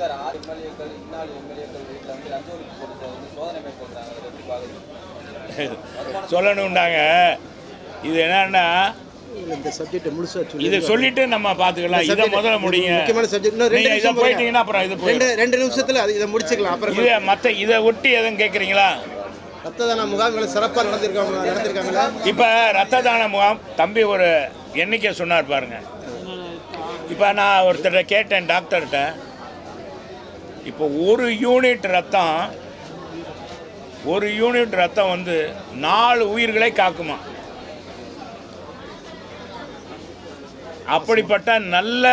Sir 6 எம்எல்ஏக்கள் இன்னாள் எம்எல்ஏக்கள் வீட்டில் வந்து லஞ்ச ஒழிப்பு கொடுத்த வந்து சோதனை மேற்கொள்றாங்க. அதை எப்படி பார்க்குறீங்க? சொல்லணும்டாங்க. இது என்னன்னா இந்த சப்ஜெக்ட் முழுசா இதை சொல்லிட்டு நம்ம பார்த்துக்கலாம். இதை முதல்ல முடியுங்க. முக்கியமான சப்ஜெக்ட் இன்னும் 2 நிமிஷம் போயிட்டீங்கன்னா அப்புறம் இது போய் 2 நிமிஷத்துல இதை முடிச்சுக்கலாம். அப்புறம் இது மற்ற இதை ஒட்டி எதுவும் கேட்குறீங்களா? ரத்த தான முகாம்கள் சிறப்பாக நடந்திருக்காங்களா? இப்போ ரத்த தான முகாம் தம்பி ஒரு எண்ணிக்கை சொன்னார் பாருங்க. இப்போ நான் ஒருத்தர்கிட்ட கேட்டேன் டாக்டர்கிட்ட, இப்போ ஒரு யூனிட் ரத்தம் வந்து 4 உயிர்களை காக்குமா. அப்படிப்பட்ட நல்ல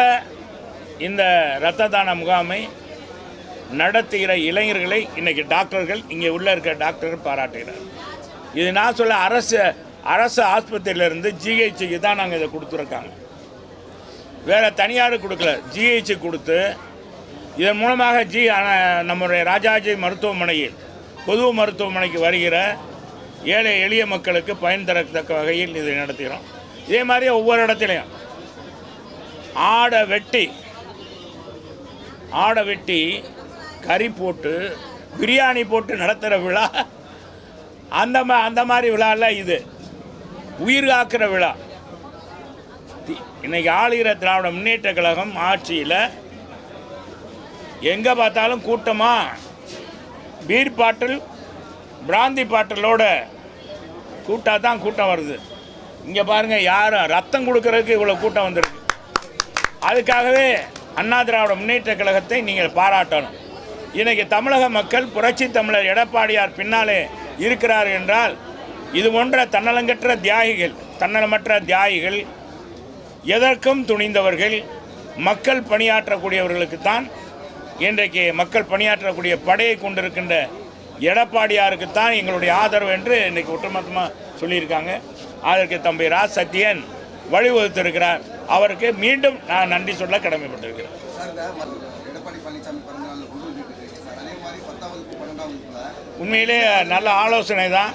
இந்த இரத்த தான முகாமை நடத்துகிற இளைஞர்களை இன்றைக்கி டாக்டர்கள் இங்கே உள்ளே இருக்க டாக்டர்கள் பாராட்டுகிறார். இது நான் சொல்ல அரசு ஆஸ்பத்திரியிலேருந்து ஜிஹெச்சுக்கு தான் நாங்கள் இதை கொடுத்துருக்காங்க. வேறு தனியார் கொடுக்கல, ஜிஹெச்சு கொடுத்து இதன் மூலமாக நம்முடைய ராஜாஜி மருத்துவமனையில் பொது மருத்துவமனைக்கு வருகிற ஏழை எளிய மக்களுக்கு பயன் தரத்தக்க வகையில் இதை நடத்துகிறோம். இதே மாதிரி ஒவ்வொரு இடத்துலையும் ஆடை வெட்டி கறி போட்டு பிரியாணி போட்டு நடத்துகிற விழா, அந்த மாதிரி விழாவில் இது உயிர் காக்கிற விழா. இன்னைக்கு ஆளுகிற திராவிட முன்னேற்ற கழகம் ஆட்சியில் எங்கே பார்த்தாலும் கூட்டமாக பீர் பாட்டில் பிராந்தி பாட்டிலோட கூட்டம் வருது. இங்கே பாருங்கள், யாரும் ரத்தம் கொடுக்கறதுக்கு இவ்வளோ கூட்டம் வந்திருக்கு. அதுக்காகவே அண்ணா திராவிட முன்னேற்ற கழகத்தை நீங்கள் பாராட்டணும். இன்றைக்கி தமிழக மக்கள் புரட்சி தமிழர் எடப்பாடியார் பின்னாலே இருக்கிறார் என்றால் இது போன்ற தன்னலமற்ற தியாகிகள், எதற்கும் துணிந்தவர்கள், மக்கள் பணியாற்றக்கூடியவர்களுக்குத்தான் இன்றைக்கு மக்கள் பணியாற்றக்கூடிய படையை கொண்டிருக்கின்ற எடப்பாடியாருக்குத்தான் எங்களுடைய ஆதரவு என்று இன்றைக்கி ஒட்டுமொத்தமாக சொல்லியிருக்காங்க. அதற்கு தம்பி ராஜ் சத்தியன் வழிவகுத்திருக்கிறார். அவருக்கு மீண்டும் நான் நன்றி சொல்ல கடமைப்பட்டிருக்கிறேன். உண்மையிலே நல்ல ஆலோசனை தான்.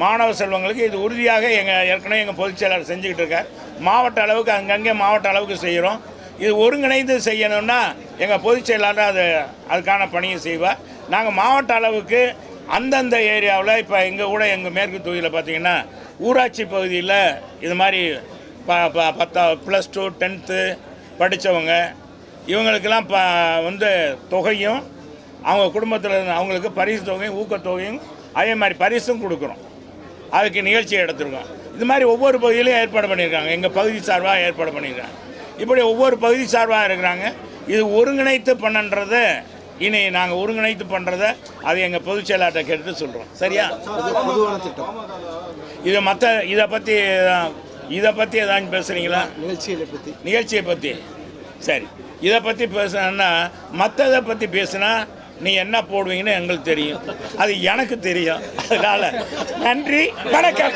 மாணவ செல்வங்களுக்கு இது உறுதியாக ஏற்கனவே எங்கள் பொதுச் செயலாளர் செஞ்சுக்கிட்டு இருக்கார். மாவட்ட அளவுக்கு அங்கங்கே மாவட்ட அளவுக்கு செய்கிறோம். இது ஒருங்கிணைந்து செய்யணும்னா எங்கள் பொதுச் செயலாளர் அதுக்கான பணியை செய்வார். நாங்கள் மாவட்ட அளவுக்கு அந்தந்த ஏரியாவில் இப்போ எங்கள் மேற்கு தொகுதியில் பார்த்திங்கன்னா ஊராட்சி பகுதியில் இது மாதிரி 10 +2 10th படித்தவங்க இவங்களுக்கெல்லாம் வந்து தொகையும் அவங்க குடும்பத்தில் இருந்து அவங்களுக்கு பரிசு தொகையும் ஊக்கத்தொகையும் அதே மாதிரி பரிசும் கொடுக்குறோம். அதுக்கு நிகழ்ச்சியை எடுத்துருக்கோம். இது மாதிரி ஒவ்வொரு பகுதியிலையும் ஏற்பாடு பண்ணியிருக்காங்க. எங்கள் பகுதி சார்பாக ஏற்பாடு பண்ணியிருக்காங்க. இப்படி ஒவ்வொரு பகுதி சார்பாக இருக்கிறாங்க. இது ஒருங்கிணைத்து பண்ணன்றதை இனி நாங்கள் ஒருங்கிணைத்து பண்ணுறதை அது எங்கள் பொதுச் செயலாளர்கிட்ட கேட்டு சொல்கிறோம். சரியா? இது இதை பற்றி ஏதாச்சும் பேசுகிறீங்களா? நிகழ்ச்சியை பற்றி சரி. இதை பற்றி பேசுனா மற்றதை பற்றி பேசுனா நீ என்ன போடுவீங்கன்னு எங்களுக்கு தெரியும், அது எனக்கு தெரியும். அதனால் நன்றி, வணக்கம்.